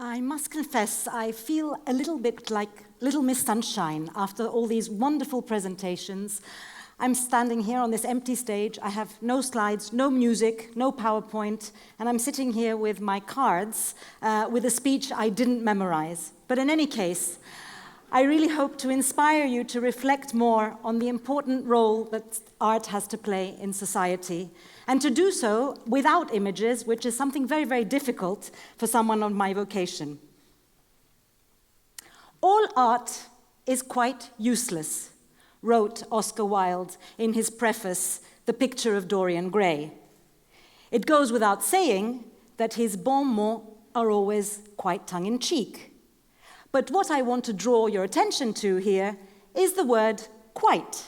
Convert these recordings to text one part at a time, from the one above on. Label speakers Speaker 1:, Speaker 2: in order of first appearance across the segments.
Speaker 1: I must confess, I feel a little bit like Little Miss Sunshine after all these wonderful presentations. I'm standing here on this empty stage. I have no slides, no music, no PowerPoint, and I'm sitting here with my cards with a speech I didn't memorize. But in any case, I really hope to inspire you to reflect more on the important role that art has to play in society, and to do so without images, which is something very, very difficult for someone of my vocation. All art is quite useless, wrote Oscar Wilde in his preface, The Picture of Dorian Gray. It goes without saying that his bon mots are always quite tongue-in-cheek. But what I want to draw your attention to here is the word quite.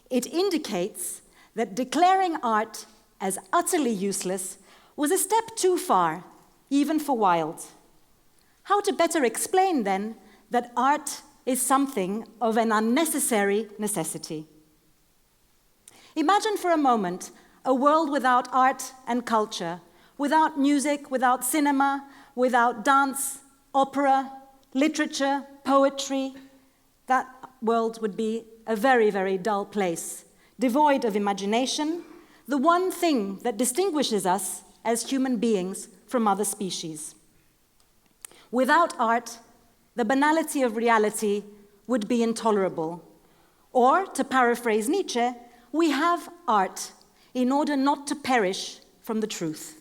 Speaker 1: It indicates that declaring art as utterly useless was a step too far, even for Wilde. How to better explain, then, that art is something of an unnecessary necessity? Imagine for a moment a world without art and culture, without music, without cinema, without dance, opera, literature, poetry. That world would be a very, very dull place, devoid of imagination, the one thing that distinguishes us as human beings from other species. Without art, the banality of reality would be intolerable. Or, to paraphrase Nietzsche, we have art in order not to perish from the truth.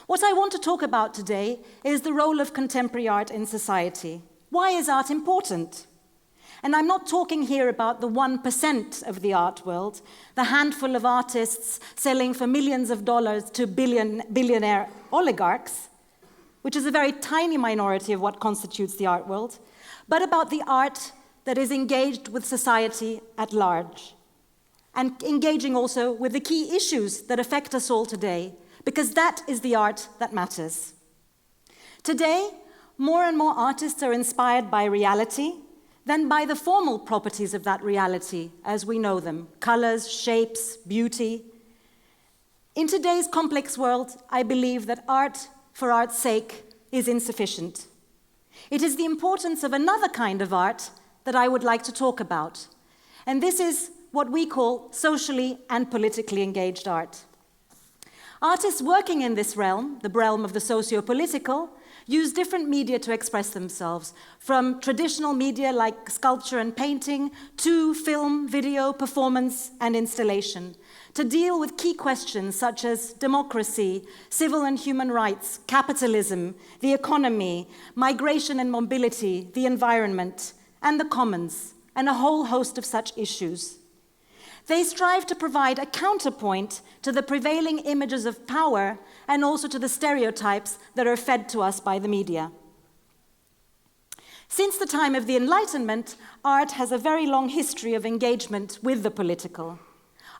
Speaker 1: What I want to talk about today is the role of contemporary art in society. Why is art important? And I'm not talking here about the 1% of the art world, the handful of artists selling for millions of dollars to billionaire oligarchs, which is a very tiny minority of what constitutes the art world, but about the art that is engaged with society at large, and engaging also with the key issues that affect us all today, because that is the art that matters. Today, more and more artists are inspired by reality than by the formal properties of that reality as we know them, colors, shapes, beauty. In today's complex world, I believe that art for art's sake is insufficient. It is the importance of another kind of art that I would like to talk about, and this is what we call socially and politically engaged art. Artists working in this realm, the realm of the socio-political, use different media to express themselves, from traditional media like sculpture and painting to film, video, performance, and installation, to deal with key questions such as democracy, civil and human rights, capitalism, the economy, migration and mobility, the environment, and the commons, and a whole host of such issues. They strive to provide a counterpoint to the prevailing images of power and also to the stereotypes that are fed to us by the media. Since the time of the Enlightenment, art has a very long history of engagement with the political.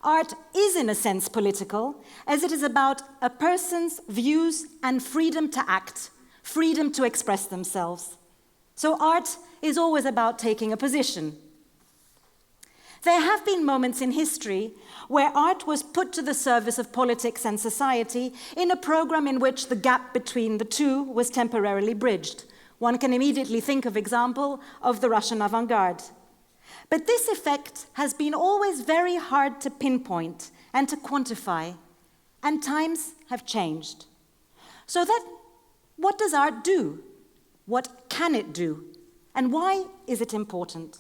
Speaker 1: Art is, in a sense, political, as it is about a person's views and freedom to act, freedom to express themselves. So art is always about taking a position. There have been moments in history where art was put to the service of politics and society in a program in which the gap between the two was temporarily bridged. One can immediately think of example of the Russian avant-garde. But this effect has been always very hard to pinpoint and to quantify, and times have changed. So that, what does art do? What can it do? And why is it important?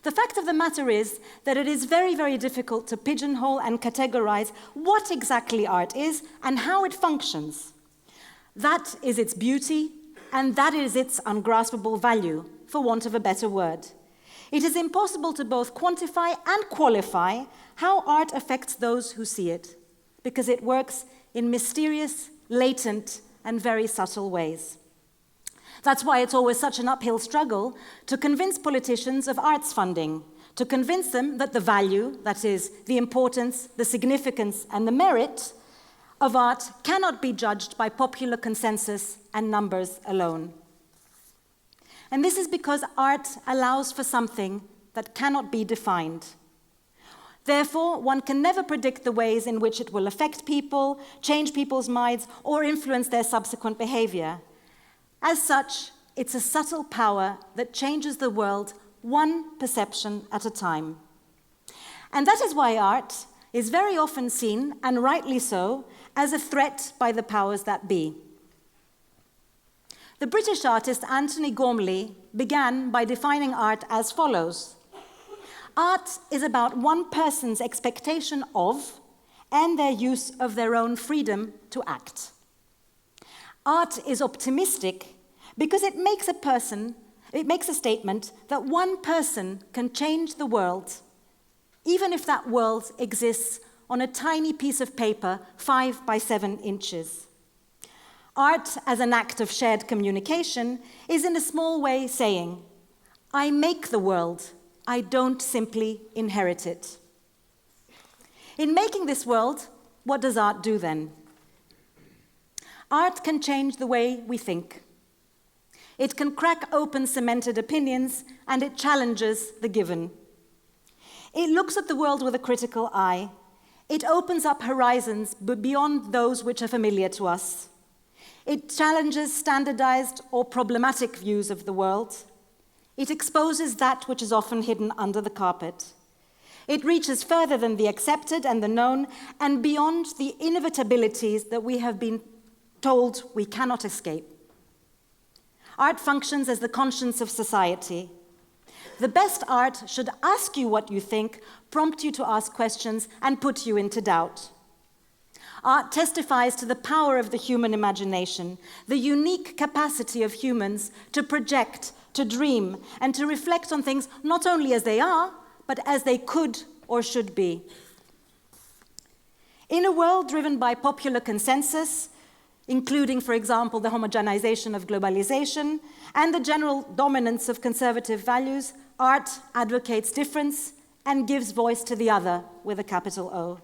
Speaker 1: The fact of the matter is that it is very, very difficult to pigeonhole and categorize what exactly art is and how it functions. That is its beauty, and that is its ungraspable value, for want of a better word. It is impossible to both quantify and qualify how art affects those who see it, because it works in mysterious, latent, and very subtle ways. That's why it's always such an uphill struggle to convince politicians of arts funding, to convince them that the value, that is, the importance, the significance, and the merit of art cannot be judged by popular consensus and numbers alone. And this is because art allows for something that cannot be defined. Therefore, one can never predict the ways in which it will affect people, change people's minds, or influence their subsequent behavior. As such, it's a subtle power that changes the world one perception at a time. And that is why art is very often seen, and rightly so, as a threat by the powers that be. The British artist Anthony Gormley began by defining art as follows. Art is about one person's expectation of and their use of their own freedom to act. Art is optimistic because it makes a statement that one person can change the world, even if that world exists on a tiny piece of paper 5 by 7 inches. Art, as an act of shared communication, is in a small way saying, I make the world, I don't simply inherit it. In making this world, what does art do then? Art can change the way we think. It can crack open cemented opinions, and it challenges the given. It looks at the world with a critical eye. It opens up horizons beyond those which are familiar to us. It challenges standardized or problematic views of the world. It exposes that which is often hidden under the carpet. It reaches further than the accepted and the known, and beyond the inevitabilities that we have been told we cannot escape. Art functions as the conscience of society. The best art should ask you what you think, prompt you to ask questions, and put you into doubt. Art testifies to the power of the human imagination, the unique capacity of humans to project, to dream, and to reflect on things not only as they are, but as they could or should be. In a world driven by popular consensus, including, for example, the homogenization of globalization and the general dominance of conservative values, art advocates difference and gives voice to the other with a capital O.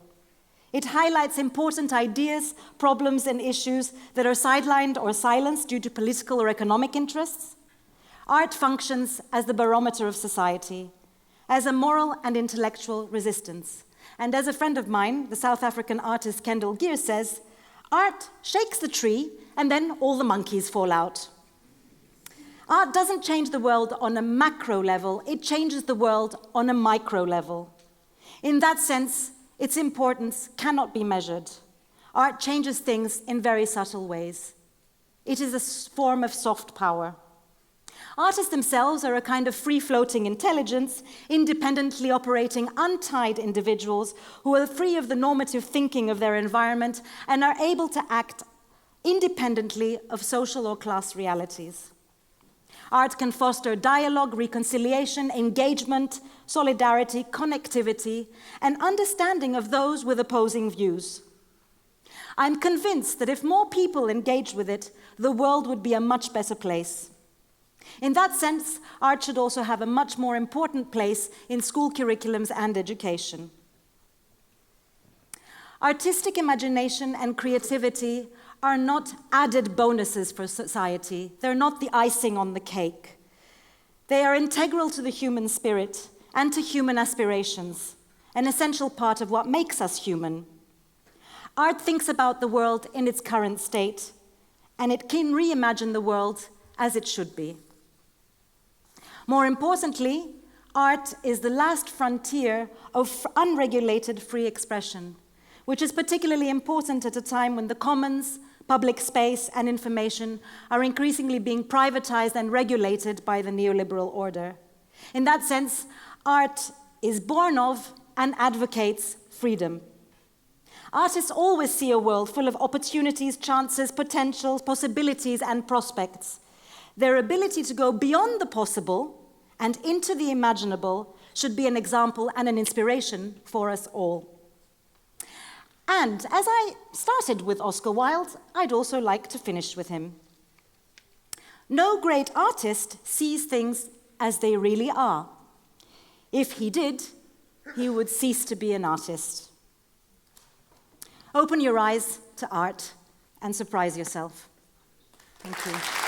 Speaker 1: It highlights important ideas, problems, and issues that are sidelined or silenced due to political or economic interests. Art functions as the barometer of society, as a moral and intellectual resistance. And as a friend of mine, the South African artist Kendall Geer says, art shakes the tree and then all the monkeys fall out. Art doesn't change the world on a macro level, it changes the world on a micro level. In that sense, its importance cannot be measured. Art changes things in very subtle ways. It is a form of soft power. Artists themselves are a kind of free-floating intelligence, independently operating, untied individuals who are free of the normative thinking of their environment and are able to act independently of social or class realities. Art can foster dialogue, reconciliation, engagement, solidarity, connectivity, and understanding of those with opposing views. I'm convinced that if more people engaged with it, the world would be a much better place. In that sense, art should also have a much more important place in school curriculums and education. Artistic imagination and creativity are not added bonuses for society. They're not the icing on the cake. They are integral to the human spirit and to human aspirations, an essential part of what makes us human. Art thinks about the world in its current state, and it can reimagine the world as it should be. More importantly, art is the last frontier of unregulated free expression, which is particularly important at a time when the commons, public space, and information are increasingly being privatized and regulated by the neoliberal order. In that sense, art is born of and advocates freedom. Artists always see a world full of opportunities, chances, potentials, possibilities, and prospects. Their ability to go beyond the possible and into the imaginable should be an example and an inspiration for us all. And as I started with Oscar Wilde, I'd also like to finish with him. No great artist sees things as they really are. If he did, he would cease to be an artist. Open your eyes to art and surprise yourself. Thank you.